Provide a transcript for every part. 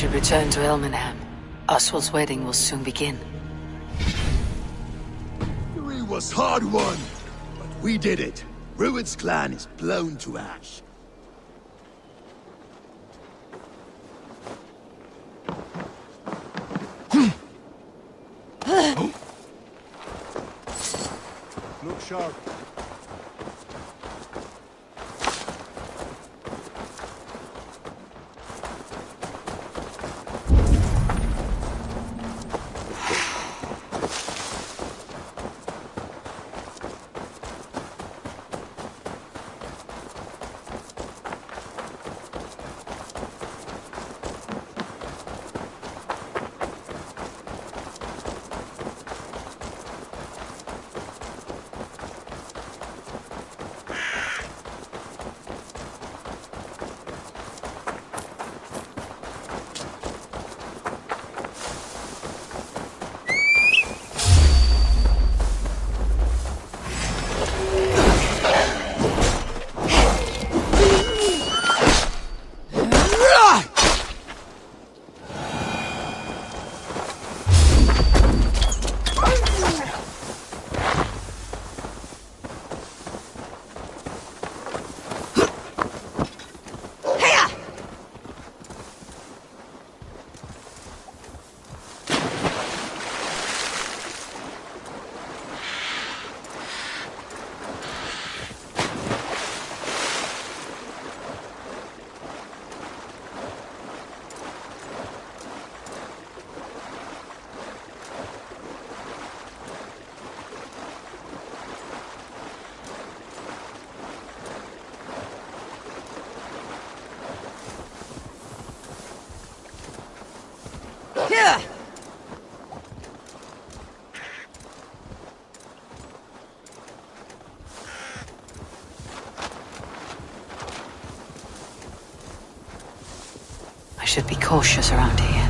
should return to Elmenham. Oswald's wedding will soon begin. It was hard won, but we did it. Rued's clan is blown to ash. Look sharp. I should be cautious around here.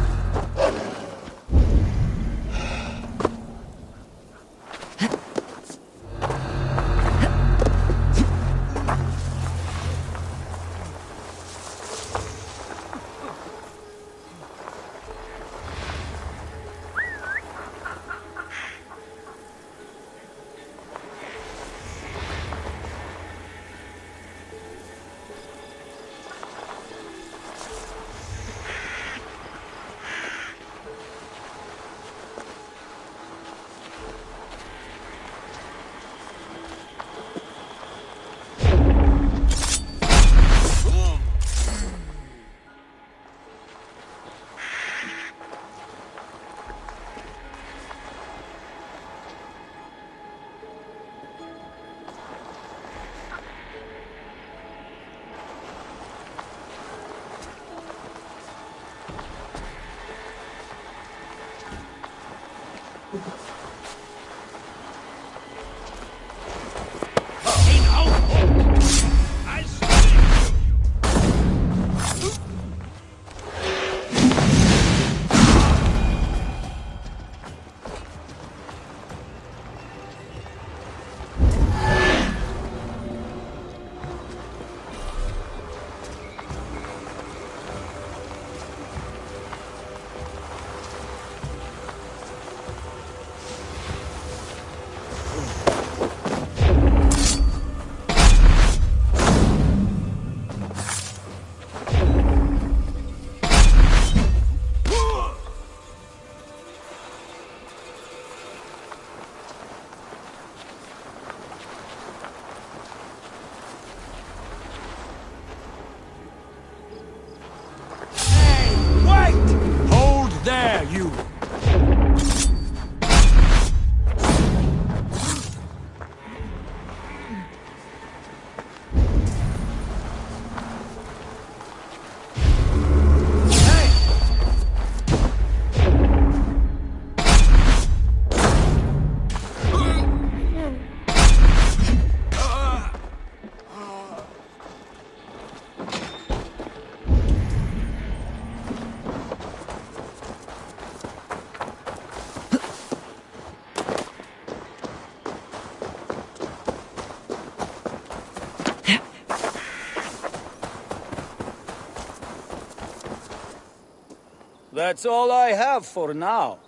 That's all I have for now.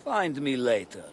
Find me later.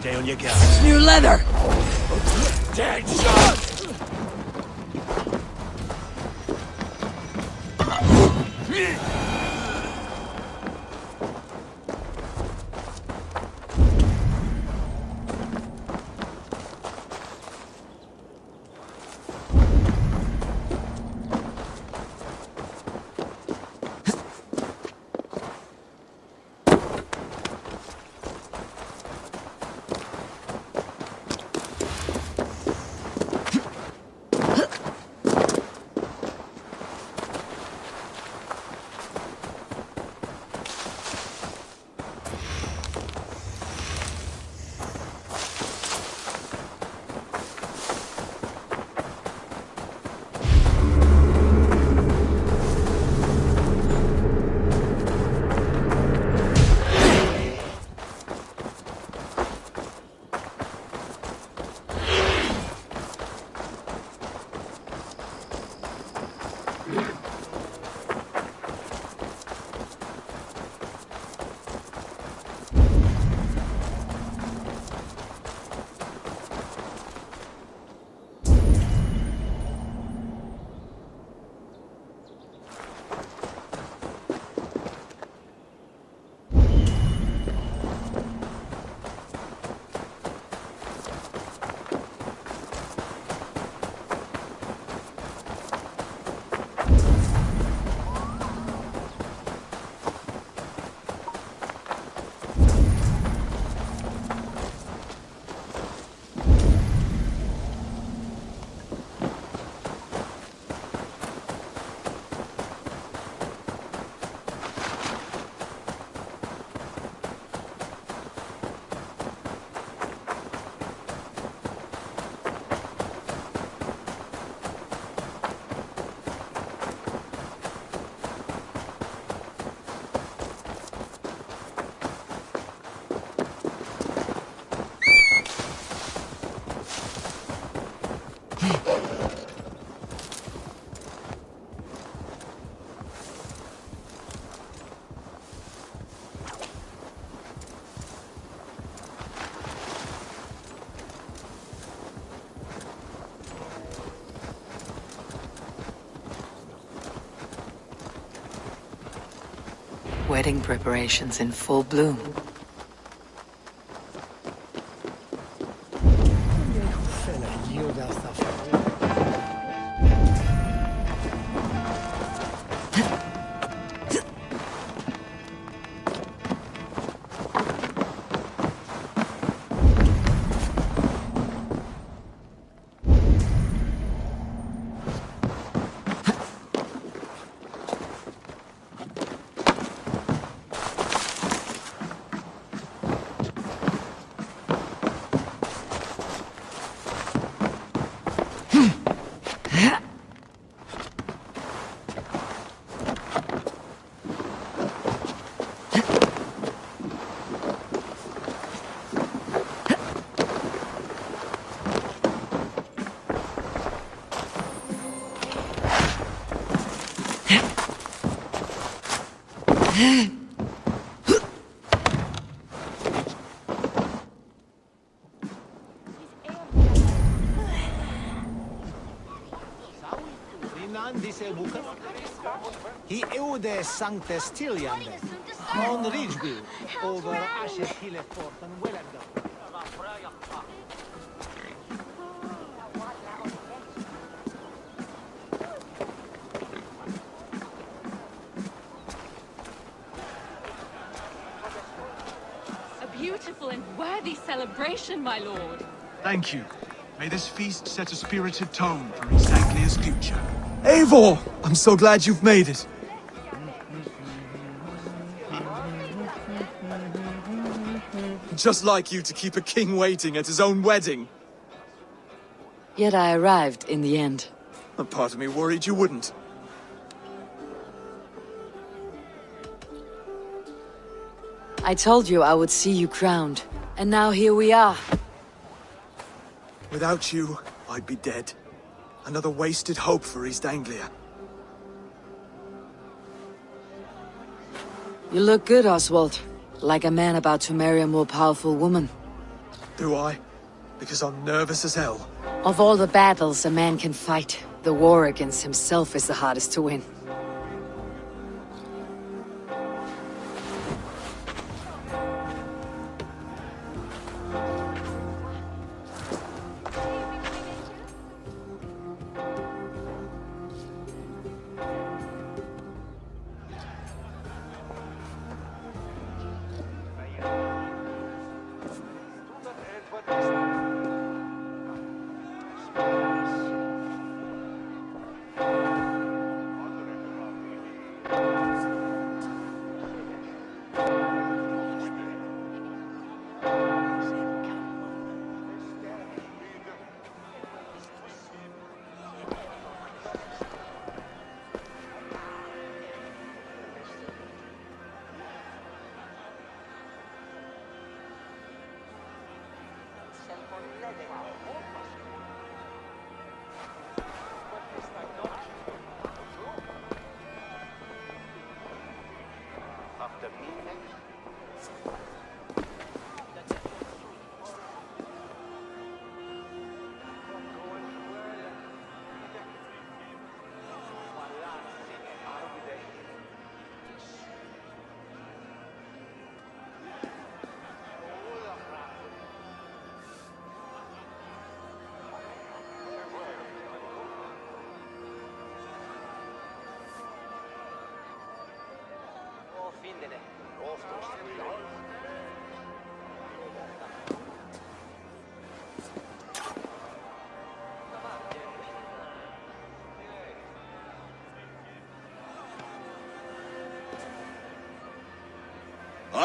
Stay on your guard. It's new leather! Dead shot! wedding preparations in full bloom. He eude sancte stiliande, on Ridgeview, over Asher Hillefort and Wellington. A beautiful and worthy celebration, my lord. Thank you. May this feast set a spirited tone for East Anglia's future. Eivor! I'm so glad you've made it. Just like you to keep a king waiting at his own wedding. Yet I arrived in the end. A part of me worried you wouldn't. I told you I would see you crowned, and now here we are. Without you, I'd be dead. Another wasted hope for East Anglia. You look good, Oswald. Like a man about to marry a more powerful woman. Do I? Because I'm nervous as hell. Of all the battles a man can fight, the war against himself is the hardest to win.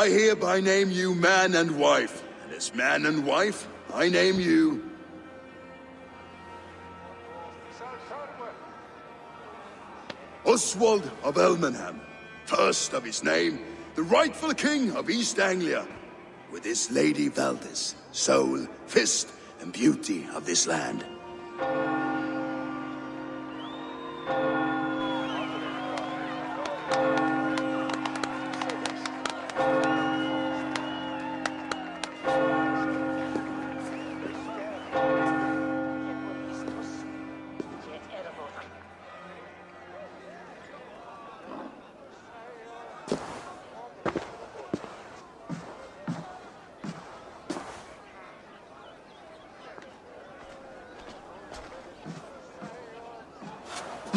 I hereby name you man and wife, and as man and wife, I name you... Oswald of Elmenham, first of his name, the rightful king of East Anglia, with his lady Valdis, soul, fist, and beauty of this land.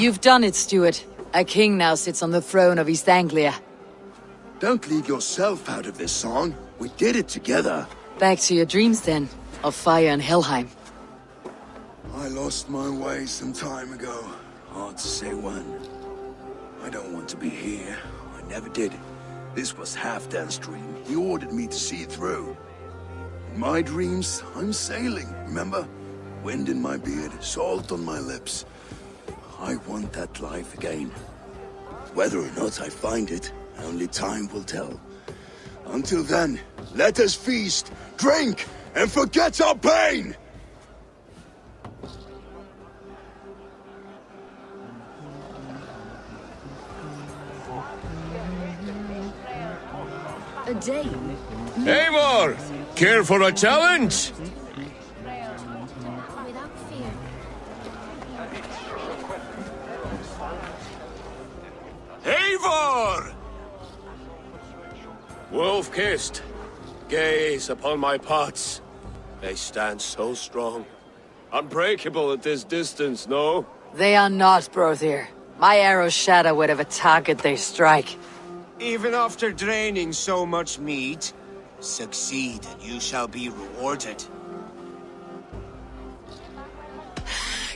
You've done it, Stuart. A king now sits on the throne of East Anglia. Don't leave yourself out of this song. We did it together. Back to your dreams then, of fire and Helheim. I lost my way some time ago. Hard to say when. I don't want to be here. I never did. This was Halfdan's dream. He ordered me to see it through. In my dreams, I'm sailing, remember? Wind in my beard, salt on my lips. I want that life again. Whether or not I find it, only time will tell. Until then, let us feast, drink, and forget our pain! A Dane? Eivor! Care for a challenge? Without fear. Eivor! Wolf-kissed, gaze upon my pots. They stand so strong. Unbreakable at this distance, no? They are not, Brother. My arrows shatter whatever target they strike. Even after draining so much meat, succeed and you shall be rewarded.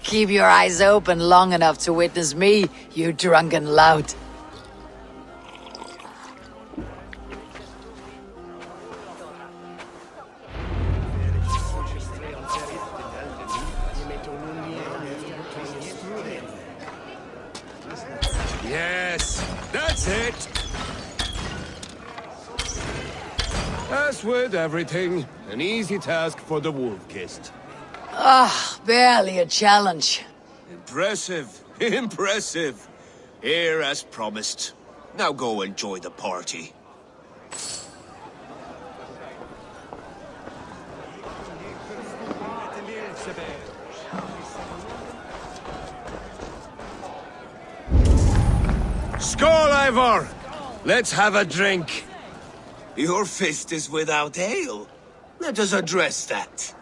Keep your eyes open long enough to witness me, you drunken lout. Yes, that's it! As with everything, an easy task for the wolf-kissed. Barely a challenge. Impressive, impressive. Here as promised. Now go enjoy the party. Skål, Eivor! Let's have a drink. Your fist is without ale. Let us address that.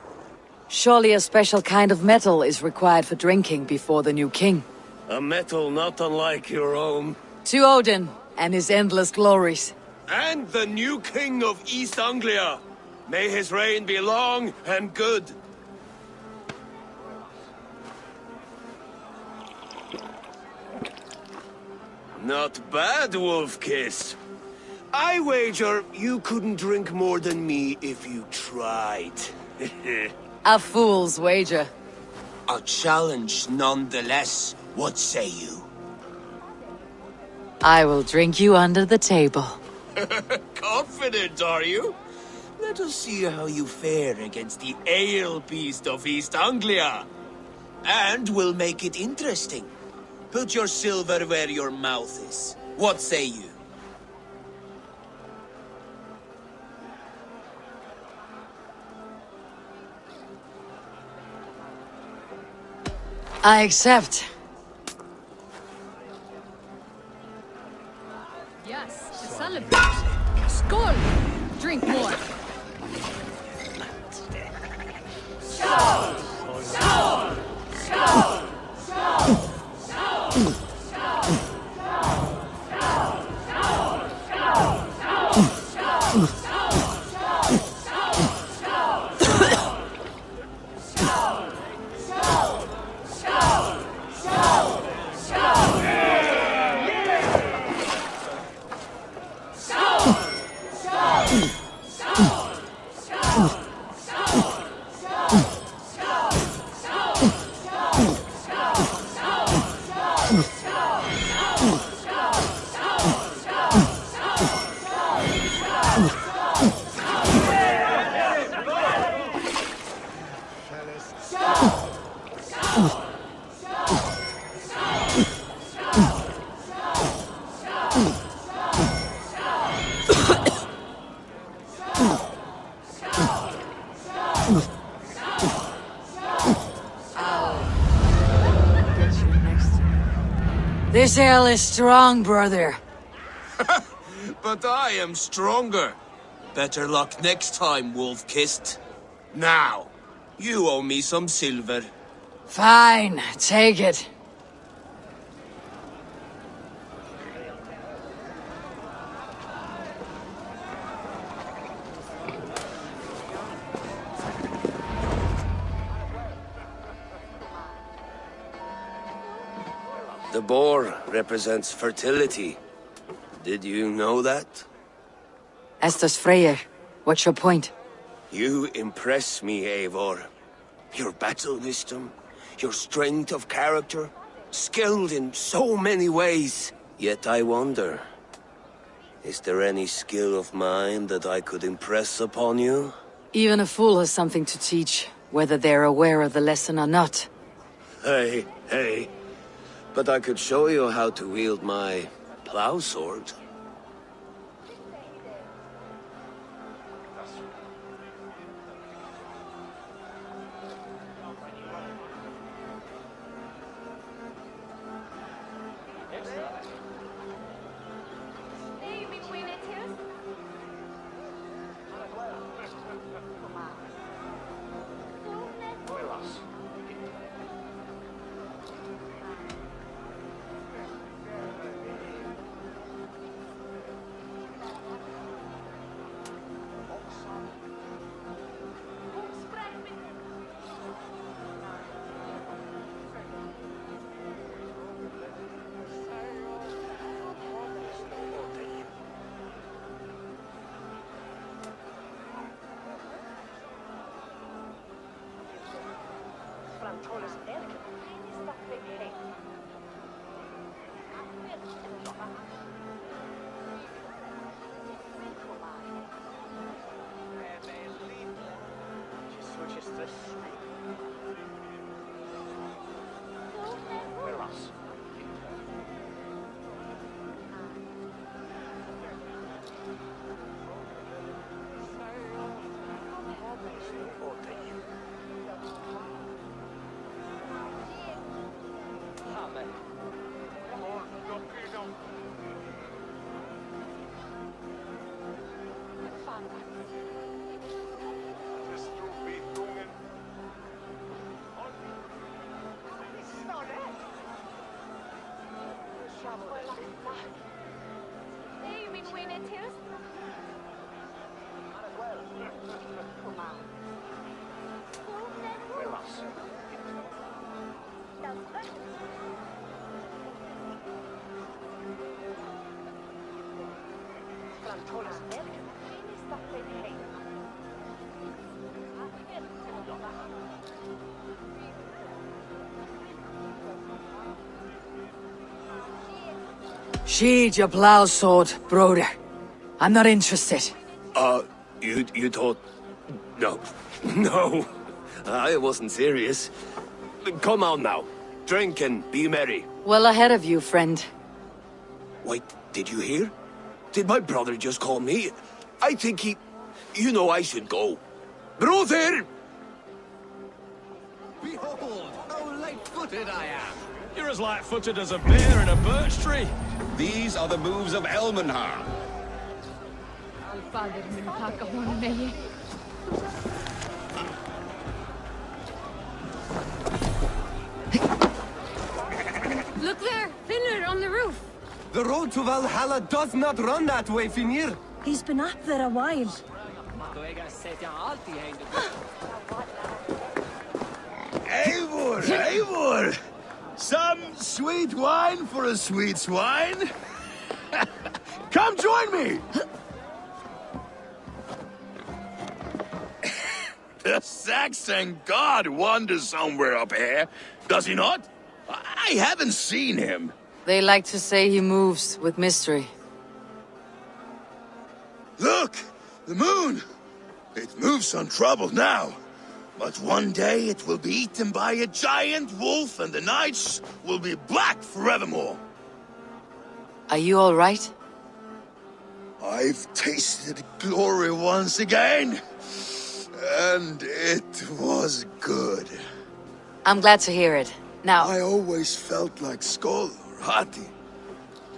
Surely a special kind of metal is required for drinking before the new king. A metal not unlike your own. To Odin and his endless glories. And the new king of East Anglia. May his reign be long and good. Not bad, Wolf-kiss. I wager you couldn't drink more than me if you tried. A fool's wager. A challenge nonetheless. What say you? I will drink you under the table. Confident, are you? Let us see how you fare against the ale beast of East Anglia. And we'll make it interesting. Put your silver where your mouth is. What say you? I accept. Yes, to celebrate. Skål! Drink more. This ale is strong, brother. But I am stronger. Better luck next time, Wolf-kissed. Now, you owe me some silver. Fine, take it. The boar represents fertility. Did you know that? As does Freyr. What's your point? You impress me, Eivor. Your battle wisdom, your strength of character, skilled in so many ways. Yet I wonder, is there any skill of mine that I could impress upon you? Even a fool has something to teach, whether they're aware of the lesson or not. Hey. But I could show you how to wield my plow sword. Sheathe your plow sword, brother. I'm not interested. You thought... No. No. I wasn't serious. Come on now. Drink and be merry. Well ahead of you, friend. Wait, did you hear? Did my brother just call me? I think he... You know I should go. Brother! Behold, how light-footed I am. You're as light-footed as a bear in a birch tree. These are the moves of Elmenhar. Look there, Finner on the roof. The road to Valhalla does not run that way, Finir. He's been up there a while. Eivor! Eivor! Some sweet wine for a sweet swine? Come join me! The Saxon god wanders somewhere up here, does he not? I haven't seen him. They like to say he moves with mystery. Look! The moon! It moves untroubled now. But one day it will be eaten by a giant wolf and the nights will be black forevermore. Are you all right? I've tasted glory once again. And it was good. I'm glad to hear it. Now... I always felt like Skoll or Hati.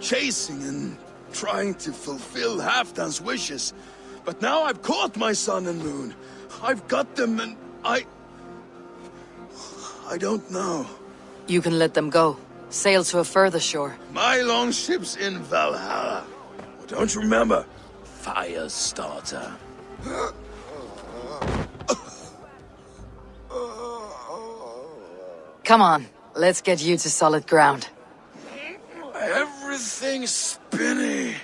Chasing and trying to fulfill Halfdan's wishes. But now I've caught my sun and moon. I've got them and I don't know. You can let them go. Sail to a further shore. My longship's in Valhalla. Well, don't you remember? Firestarter. Come on, let's get you to solid ground. spinny.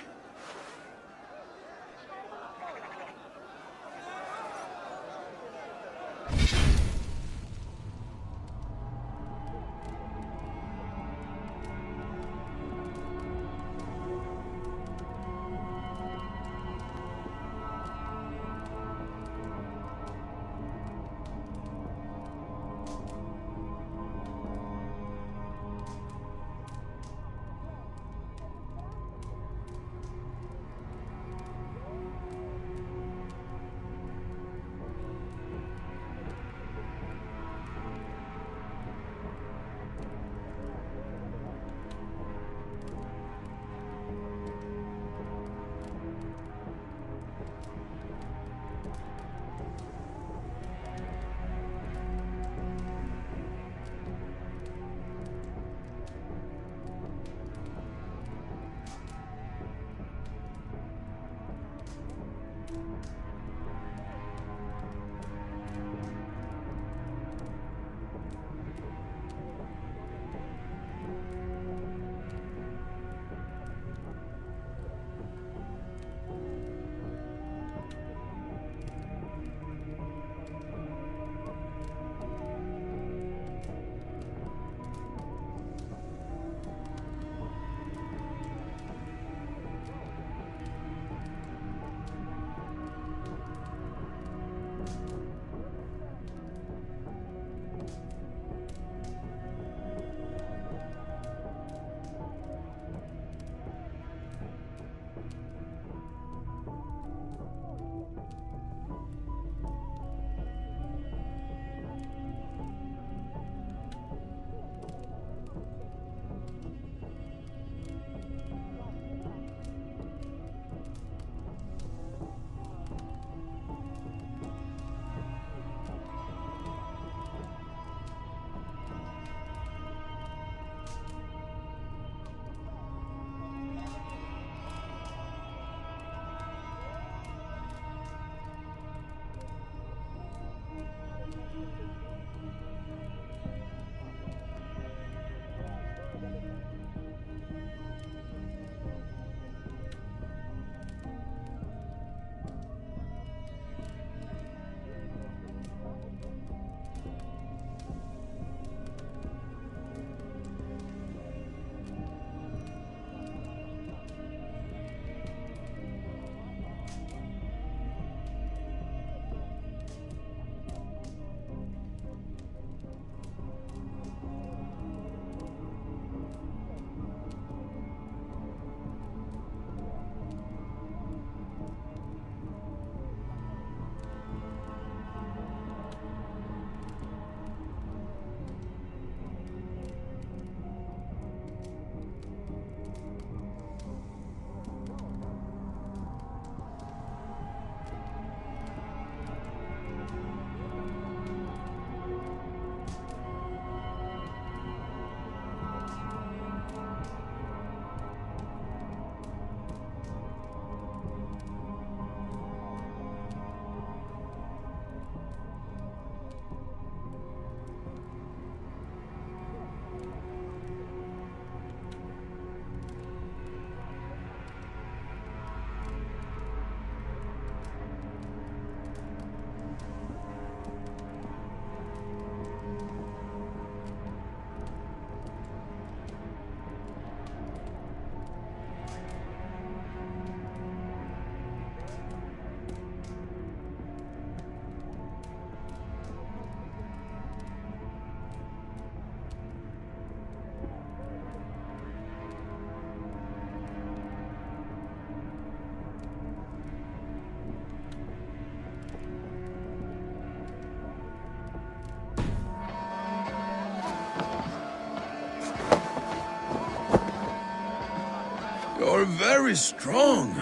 You're very strong.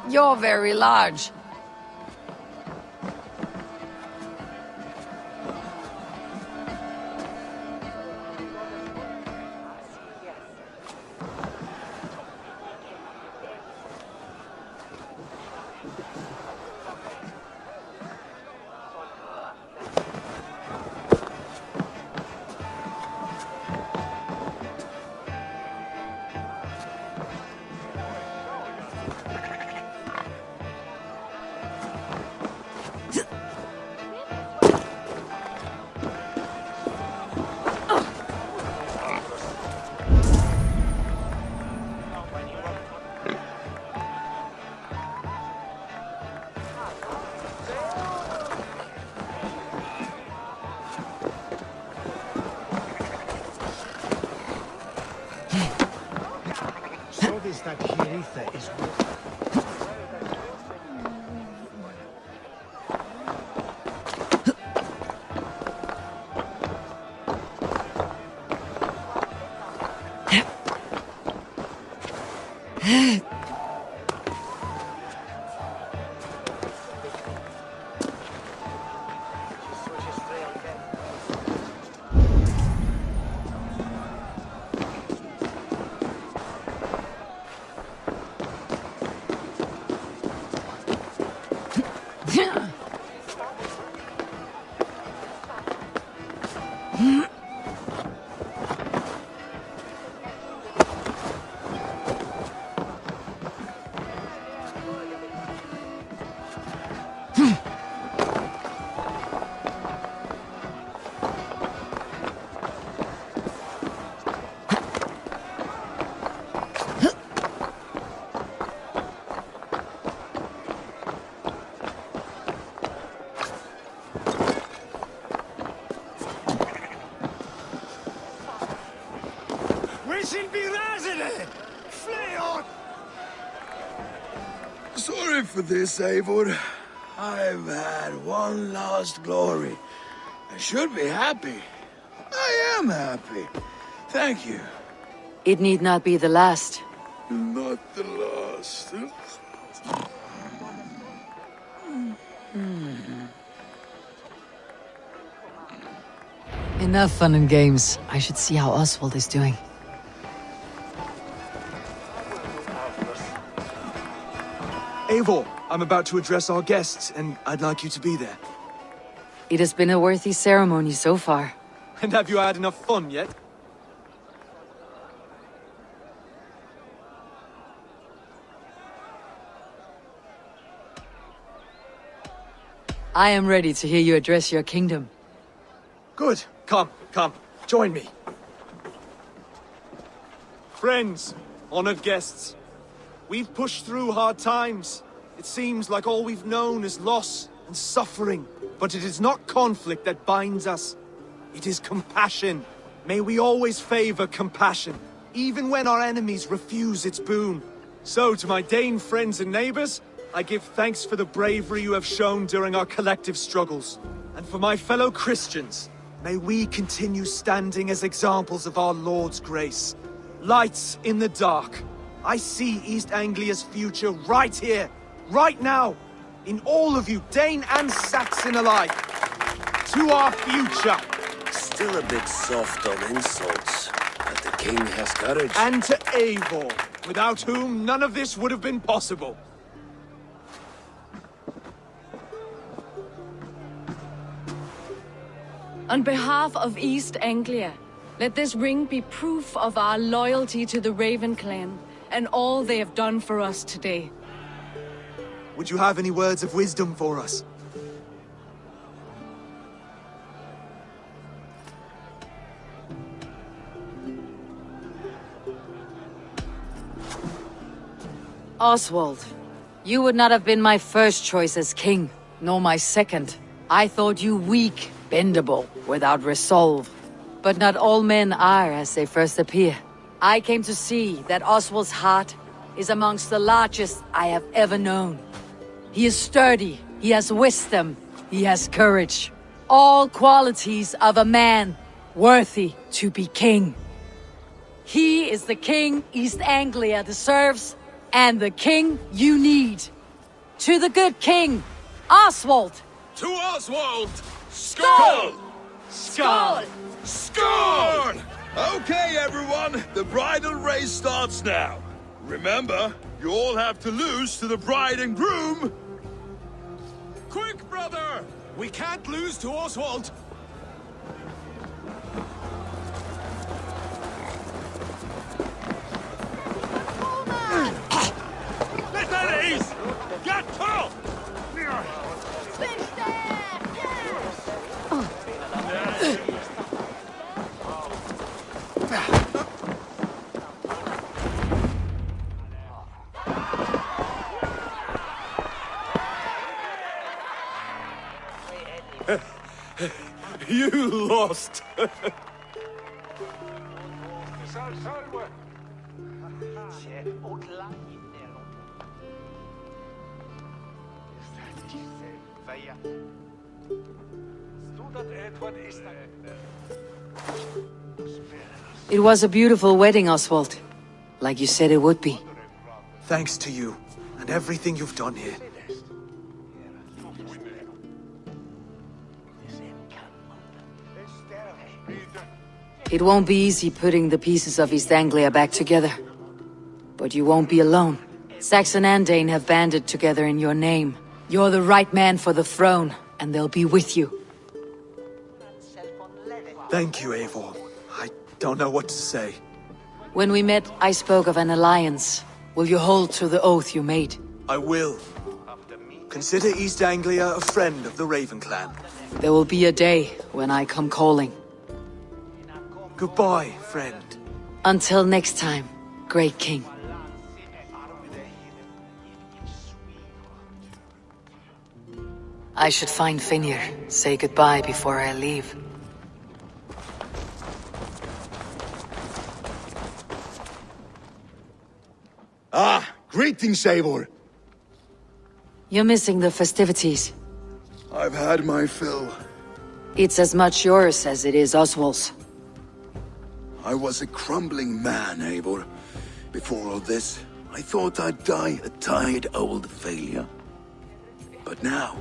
You're very large. much that Kiritha is worth. Sorry for this, Eivor. I've had one last glory. I should be happy. I am happy. Thank you. It need not be the last. Not the last. Enough fun and games. I should see how Oswald is doing. Eivor, I'm about to address our guests, and I'd like you to be there. It has been a worthy ceremony so far. And have you had enough fun yet? I am ready to hear you address your kingdom. Good. Come, join me. Friends, honored guests, we've pushed through hard times. It seems like all we've known is loss and suffering. But it is not conflict that binds us. It is compassion. May we always favor compassion, even when our enemies refuse its boon. So, to my Dane friends and neighbors, I give thanks for the bravery you have shown during our collective struggles. And for my fellow Christians, may we continue standing as examples of our Lord's grace. Lights in the dark. I see East Anglia's future right here, right now, in all of you, Dane and Saxon alike. To our future. Still a bit soft on insults, but the king has courage. And to Eivor, without whom none of this would have been possible. On behalf of East Anglia, let this ring be proof of our loyalty to the Raven clan and all they have done for us today. Would you have any words of wisdom for us? Oswald, you would not have been my first choice as king, nor my second. I thought you weak, bendable, without resolve. But not all men are as they first appear. I came to see that Oswald's heart is amongst the largest I have ever known. He is sturdy, he has wisdom, he has courage. All qualities of a man worthy to be king. He is the king East Anglia deserves, and the king you need. To the good king, Oswald! To Oswald! Skull! Skull! Skull! Okay, everyone, the bridal race starts now. Remember, you all have to lose to the bride and groom. Quick, brother! We can't lose to Oswald! Let that ease! Get tall! You lost! It was a beautiful wedding, Oswald. Like you said it would be. Thanks to you, and everything you've done here. It won't be easy putting the pieces of East Anglia back together. But you won't be alone. Saxon and Dane have banded together in your name. You're the right man for the throne, and they'll be with you. Thank you, Eivor. I don't know what to say. When we met, I spoke of an alliance. Will you hold to the oath you made? I will. Consider East Anglia a friend of the Raven clan. There will be a day when I come calling. Goodbye, friend. Until next time, great king. I should find Finnr. Say goodbye before I leave. Ah, greetings, Eivor. You're missing the festivities. I've had my fill. It's as much yours as it is Oswald's. I was a crumbling man, Eivor. Before all this, I thought I'd die a tired old failure. But now,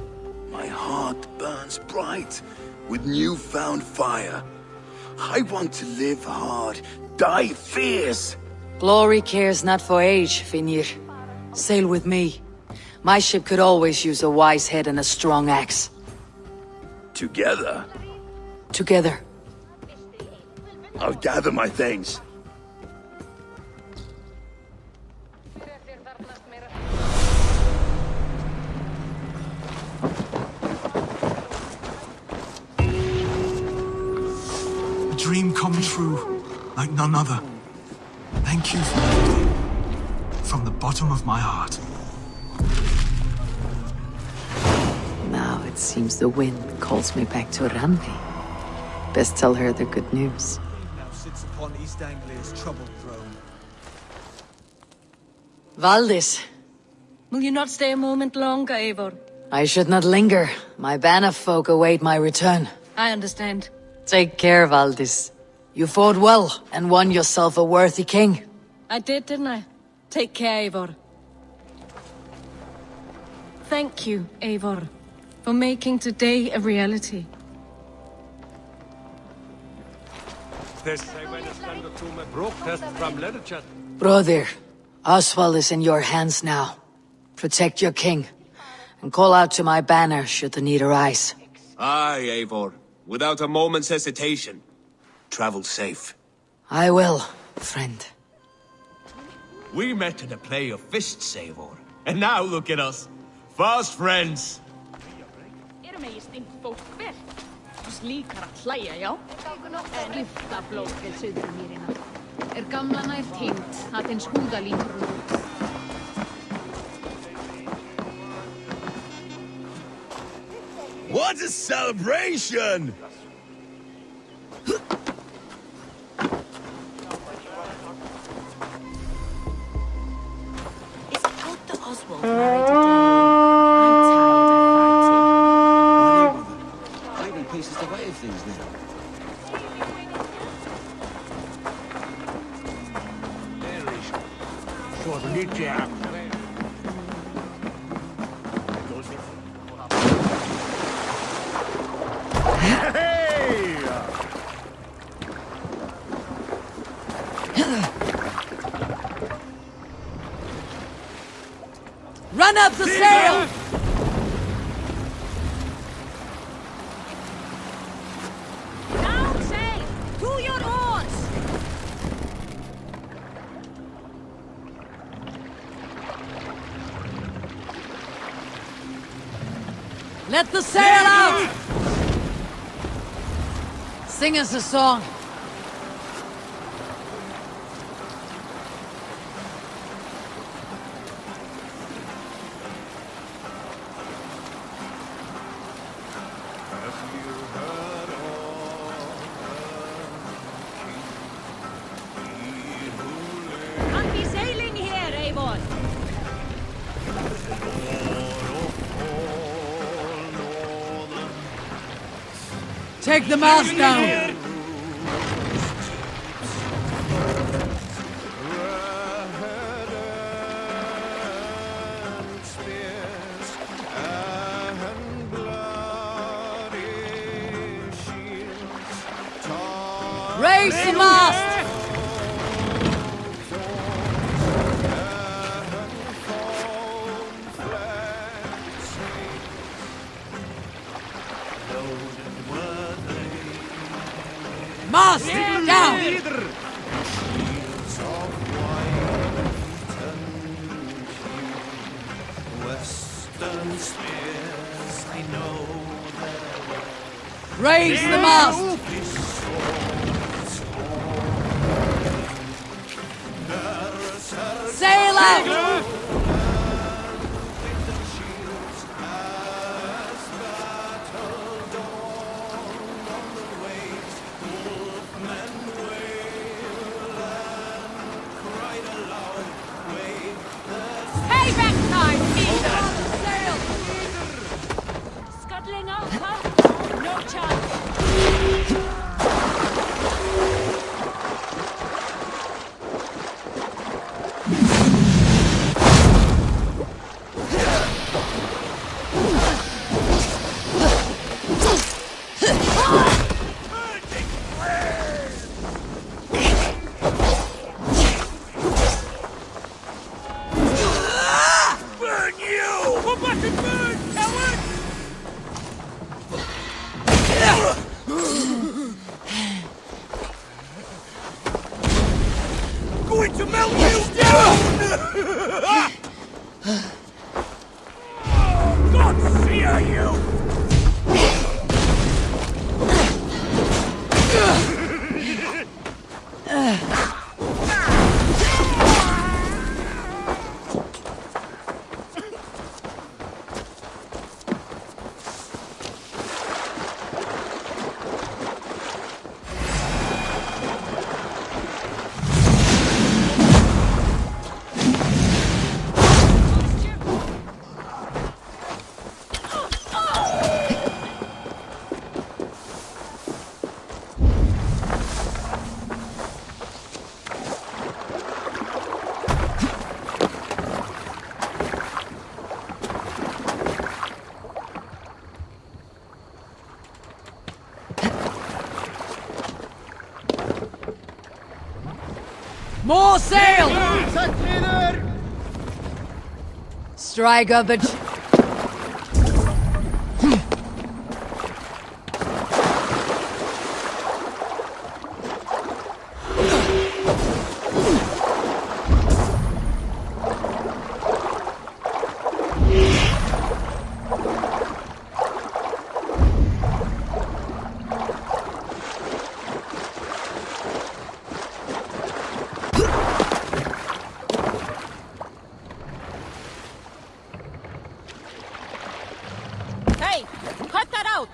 my heart burns bright with newfound fire. I want to live hard, die fierce. Glory cares not for age, Finnr. Sail with me. My ship could always use a wise head and a strong axe. Together? Together. I'll gather my things. A dream come true, like none other. Thank you for everything. From the bottom of my heart. Now it seems the wind calls me back to Randi. Best tell her the good news. Now sits upon East Anglia's troubled throne. Valdis, Will you not stay a moment longer, Eivor? I should not linger. My banner folk await my return. I understand. Take care, Valdis. You fought well and won yourself a worthy king. I did, didn't I? Take care, Eivor. Thank you, Eivor, for making today a reality. Brother, Oswald is in your hands now. Protect your king, and call out to my banner should the need arise. Aye, Eivor. Without a moment's hesitation. Travel safe. I will, friend. We met in a play of fists, Eivor. And now look at us. Fast friends. Líkar að hlæja, já. Skipta blóð við Suðurmýrina. Gamla nær týnd, að hins húðalínur út. What a celebration! Is Dr. Oswald married to Dane? I'm tired of fighting. Raven pieces the way of things now. Run up the sail! Down sail! To your oars! Let the sail out! Sing us a song. Anti sail! Eivor! Take the mast down! Raise the mast! Mast down! Western spears, I know Raise the mast! Sail out! Payback time, Eivor! Sail! Scuttling up, huh? No chance. Going to melt you down! God fear you! More sail! Strike up it. Hey, cut that out!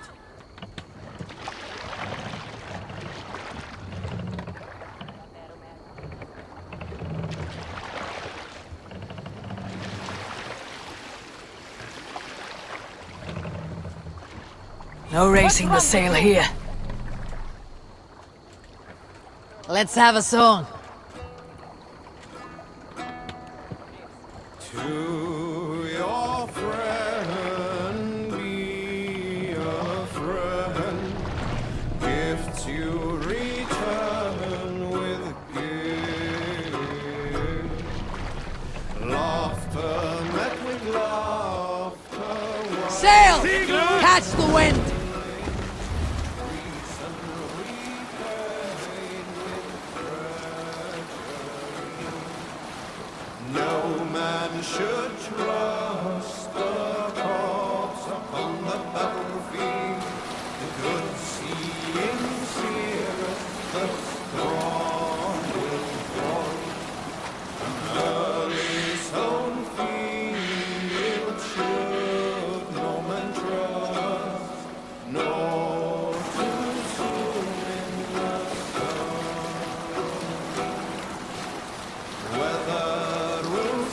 No raising the sail here. Let's have a song. To your friend, be a friend. Gifts you return with gifts. Laughter met with laughter. Sail! Catch the wind! No man should trust the corpse upon the battlefield. The good seeing seereth, the strong will fall. An early sown field should no man trust, nor too soon in the sun. Weather will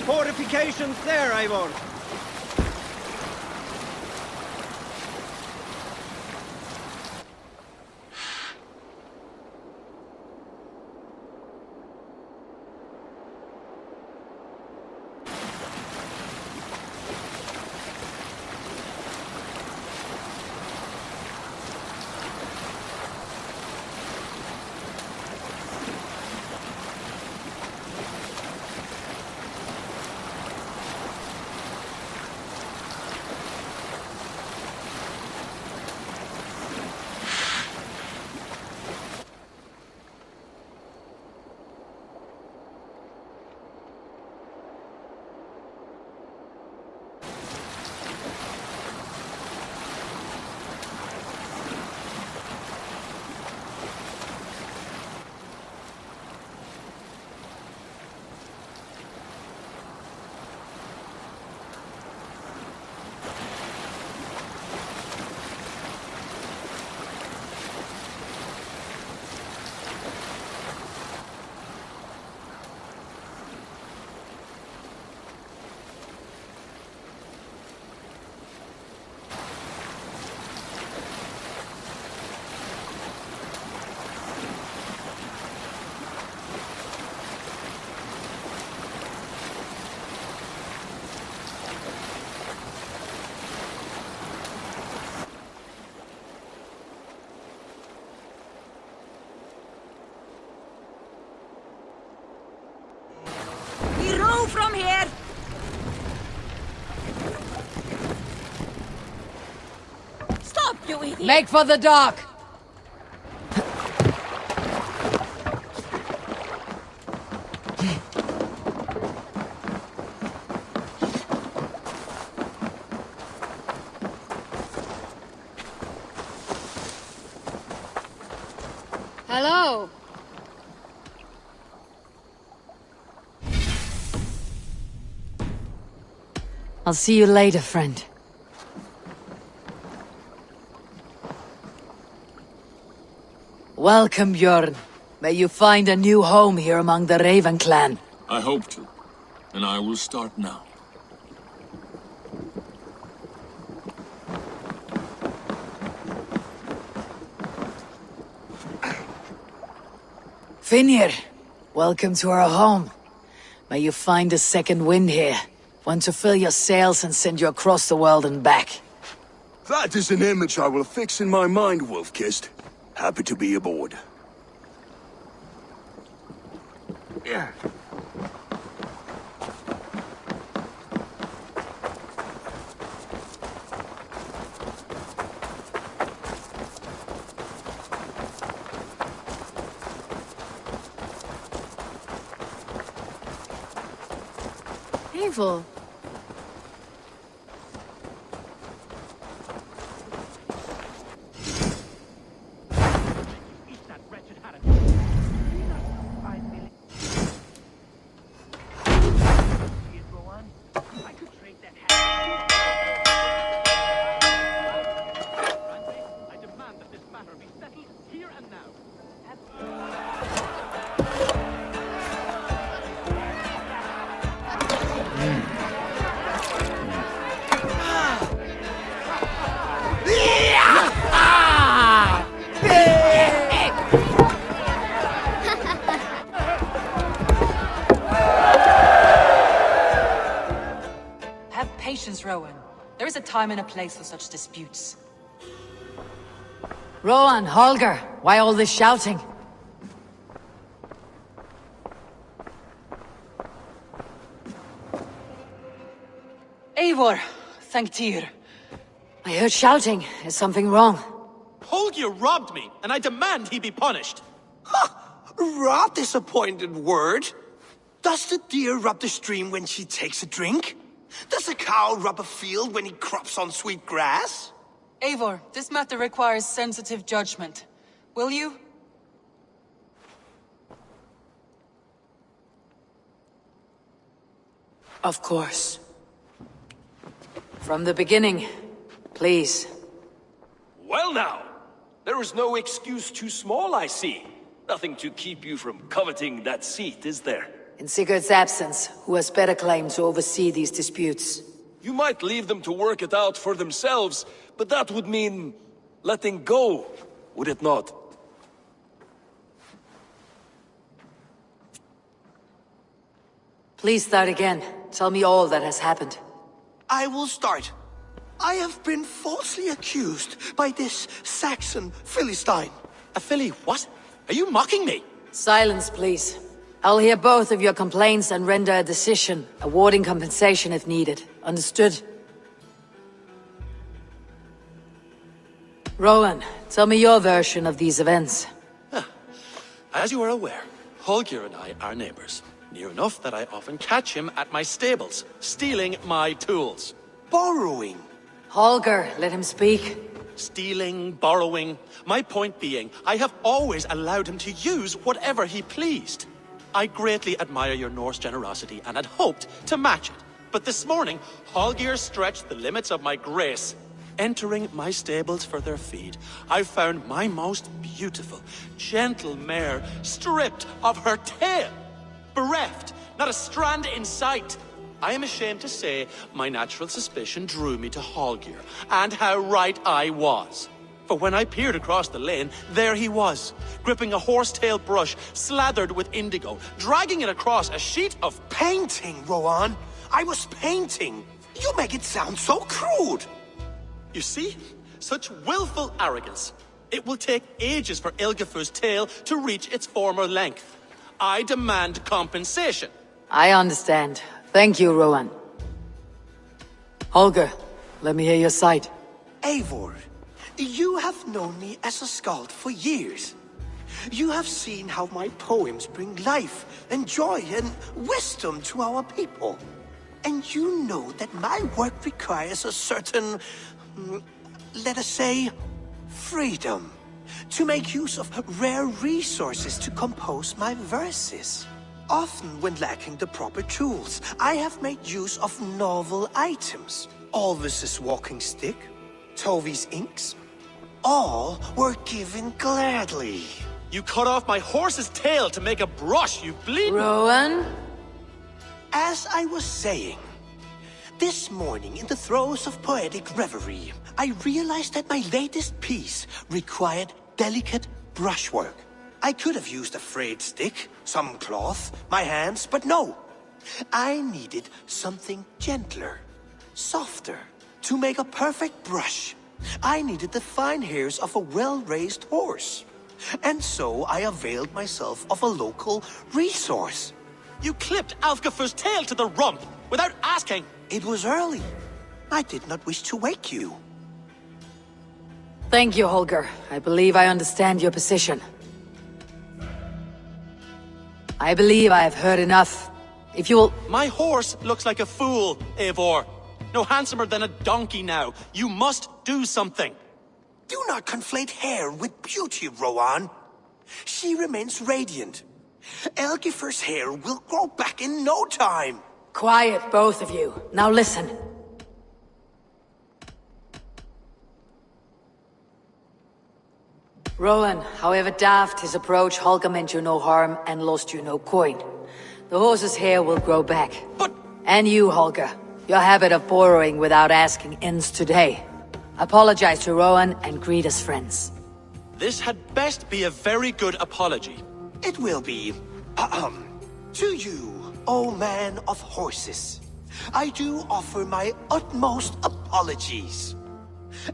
Fortifications there, Eivor. From here! Stop, you idiot! Make for the dock! Hello. I'll see you later, friend. Welcome, Bjorn. May you find a new home here among the Raven clan. I hope to, and I will start now. Finir, welcome to our home. May you find a second wind here. One to fill your sails and send you across the world and back. That is an image I will fix in my mind, Wolf-Kissed. Happy to be aboard. Yeah. Eivor. Rowan. There is a time and a place for such disputes. Rowan, Holger, why all this shouting? Eivor, thank Tyr. I heard shouting. Is something wrong? Holger robbed me, and I demand he be punished. Rot disappointed word. Does the deer rub the stream when she takes a drink? Does a cow rub a field when he crops on sweet grass? Eivor, this matter requires sensitive judgment. Will you? Of course. From the beginning, please. Well now, there is no excuse too small, I see. Nothing to keep you from coveting that seat, is there? In Sigurd's absence, who has better claim to oversee these disputes? You might leave them to work it out for themselves, but that would mean letting go, would it not? Please start again. Tell me all that has happened. I will start. I have been falsely accused by this Saxon Philistine. A Philly what? Are you mocking me? Silence, please. I'll hear both of your complaints and render a decision, awarding compensation if needed. Understood? Rowan, tell me your version of these events. As you are aware, Holger and I are neighbors. Near enough that I often catch him at my stables, stealing my tools. Borrowing. Holger, let him speak. Stealing, borrowing. My point being, I have always allowed him to use whatever he pleased. I greatly admire your Norse generosity and had hoped to match it. But this morning, Holger stretched the limits of my grace. Entering my stables for their feed, I found my most beautiful, gentle mare stripped of her tail. Bereft, not a strand in sight. I am ashamed to say my natural suspicion drew me to Holger, and how right I was. For when I peered across the lane, there he was, gripping a horsetail brush slathered with indigo, dragging it across a sheet of painting, Rowan. I was painting. You make it sound so crude. You see? Such willful arrogance. It will take ages for Ilgafur's tail to reach its former length. I demand compensation. I understand. Thank you, Rowan. Holger, let me hear your side. Eivor, you have known me as a skald for years. You have seen how my poems bring life and joy and wisdom to our people. And you know that my work requires a certain, let us say, freedom. To make use of rare resources to compose my verses. Often when lacking the proper tools, I have made use of novel items. Alvis's walking stick, Tovi's inks, all were given gladly. You cut off my horse's tail to make a brush, you bleed— Rowan? As I was saying, this morning in the throes of poetic reverie, I realized that my latest piece required delicate brushwork. I could have used a frayed stick, some cloth, my hands, but no. I needed something gentler, softer. To make a perfect brush, I needed the fine hairs of a well-raised horse. And so I availed myself of a local resource. You clipped Alfgafur's tail to the rump, without asking. It was early. I did not wish to wake you. Thank you, Holger. I believe I understand your position. I believe I have heard enough. If you will— My horse looks like a fool, Eivor. No handsomer than a donkey now. You must do something. Do not conflate hair with beauty, Rowan. She remains radiant. Elgifur's hair will grow back in no time. Quiet, both of you. Now listen. Rowan, however daft his approach, Holger meant you no harm and lost you no coin. The horse's hair will grow back. But— And you, Holger. Your habit of borrowing without asking ends today. Apologize to Rowan and greet as friends. This had best be a very good apology. It will be. To you, O man of horses, I do offer my utmost apologies.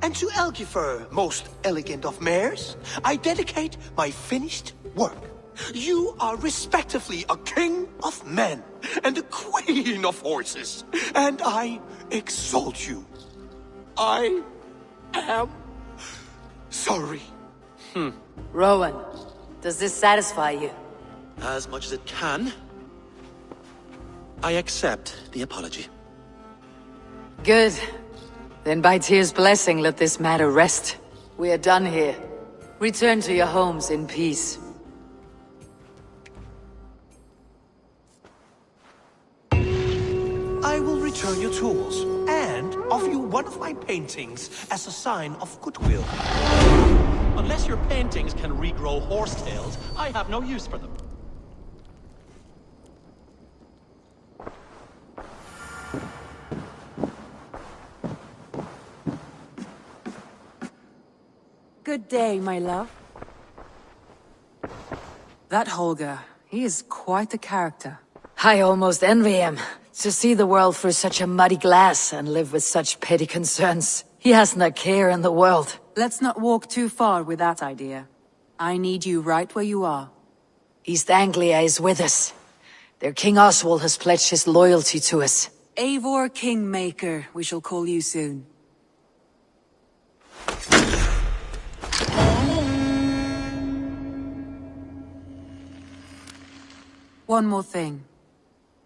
And to Elgifur, most elegant of mares, I dedicate my finished work. You are respectively a king of men and a queen of horses, and I exalt you. I am sorry. Rowan, does this satisfy you? As much as it can. I accept the apology. Good. Then by Tyr's blessing, let this matter rest. We are done here. Return to your homes in peace. return your tools and offer you one of my paintings as a sign of goodwill. Unless your paintings can regrow horsetails, I have no use for them. Good day, my love. That Holger, he is quite a character. I almost envy him. To see the world through such a muddy glass and live with such petty concerns. He hasn't a care in the world. Let's not walk too far with that idea. I need you right where you are. East Anglia is with us. Their King Oswald has pledged his loyalty to us. Eivor Kingmaker, we shall call you soon. One more thing.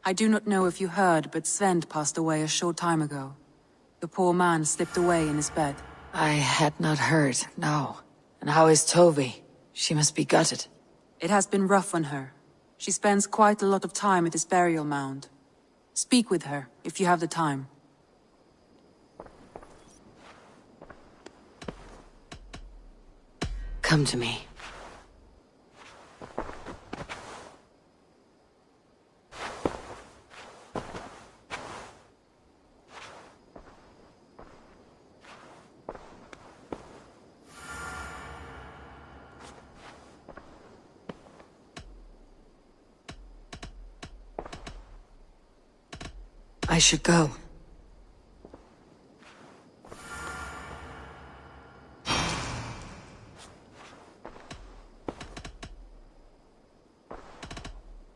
I do not know if you heard, but Sven passed away a short time ago. The poor man slipped away in his bed. I had not heard, no. And how is Tovi? She must be gutted. It has been rough on her. She spends quite a lot of time at his burial mound. Speak with her, if you have the time. Come to me. I should go.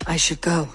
I should go.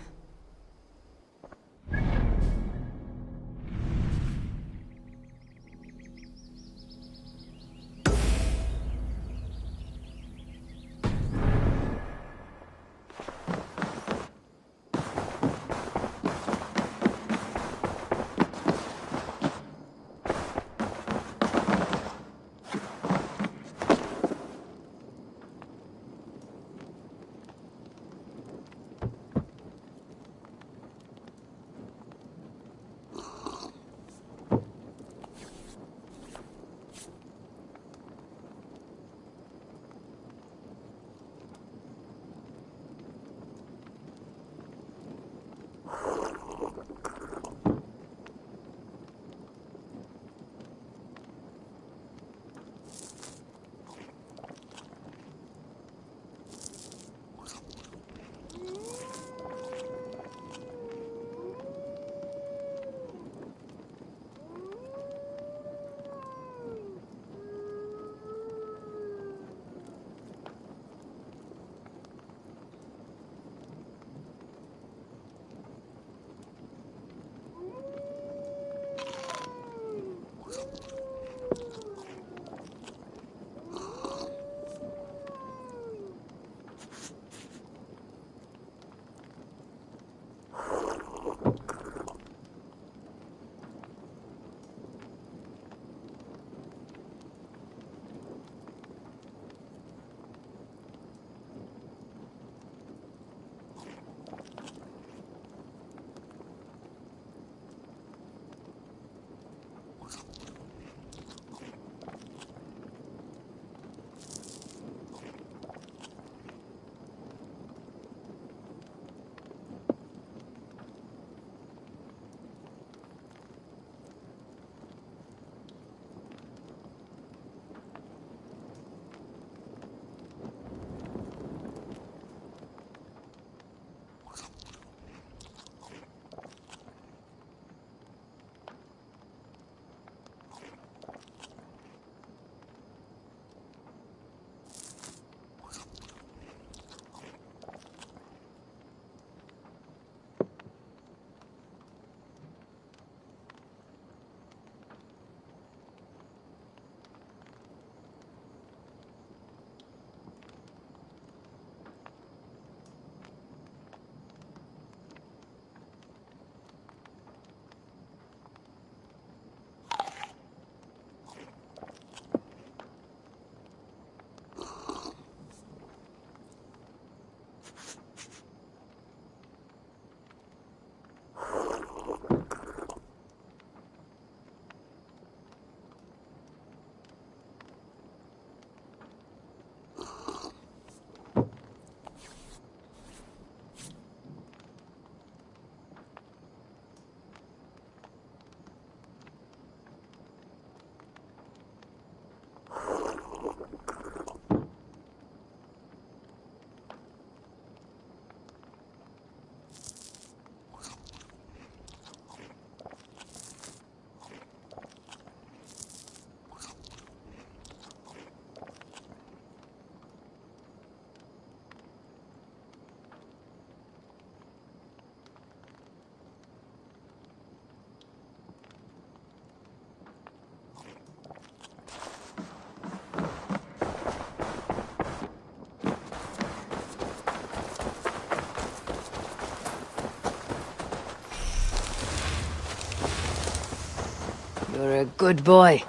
You're a good boy.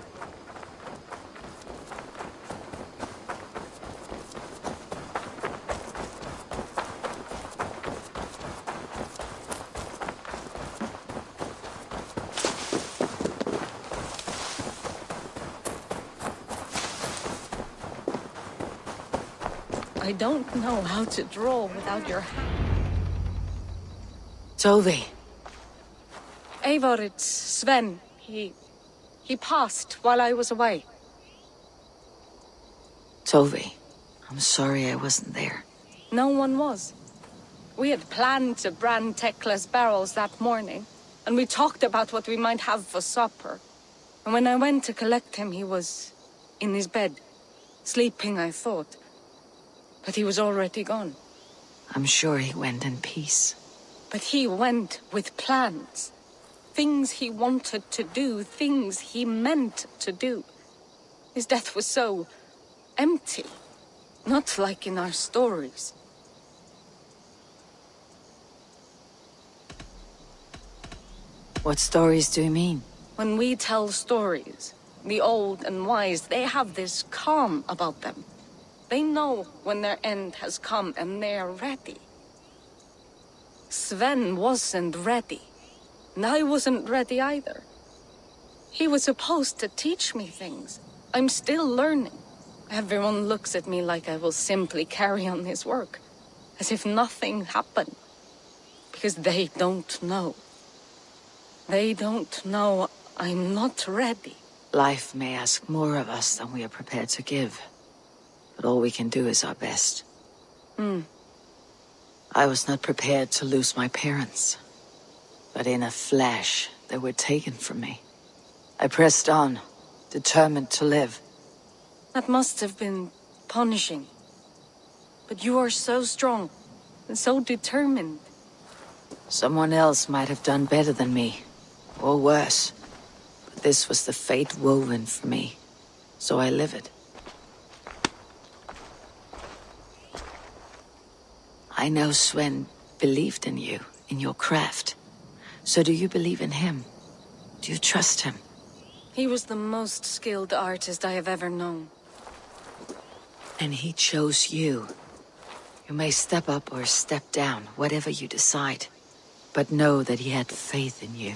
I don't know how to draw without your hand. Tovi. Eivor, it's Sven. He passed while I was away. Tovi, I'm sorry I wasn't there. No one was. We had planned to brand Tekla's barrels that morning, and we talked about what we might have for supper. And when I went to collect him, he was in his bed, sleeping, I thought. But he was already gone. I'm sure he went in peace. But he went with plans. Things he wanted to do, things he meant to do. His death was so empty. Not like in our stories. What stories do you mean? When we tell stories, the old and wise, they have this calm about them. They know when their end has come and they're ready. Sven wasn't ready. And I wasn't ready either. He was supposed to teach me things. I'm still learning. Everyone looks at me like I will simply carry on his work. As if nothing happened. Because they don't know. They don't know I'm not ready. Life may ask more of us than we are prepared to give. But all we can do is our best. I was not prepared to lose my parents. But in a flash, they were taken from me. I pressed on, determined to live. That must have been punishing. But you are so strong, and so determined. Someone else might have done better than me, or worse. But this was the fate woven for me, so I live it. I know Sven believed in you, in your craft. So do you believe in him? Do you trust him? He was the most skilled artist I have ever known. And he chose you. You may step up or step down, whatever you decide. But know that he had faith in you.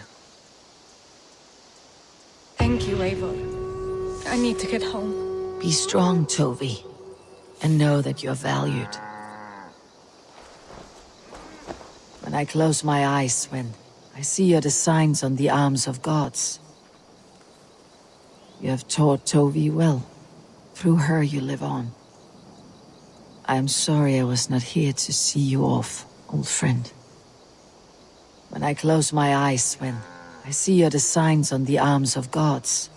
Thank you, Eivor. I need to get home. Be strong, Tovi. And know that you're valued. When I close my eyes, Sven, I see the signs on the arms of gods. You have taught Tovi well. Through her you live on. I am sorry I was not here to see you off, old friend. When I close my eyes, Sven, I see the signs on the arms of gods.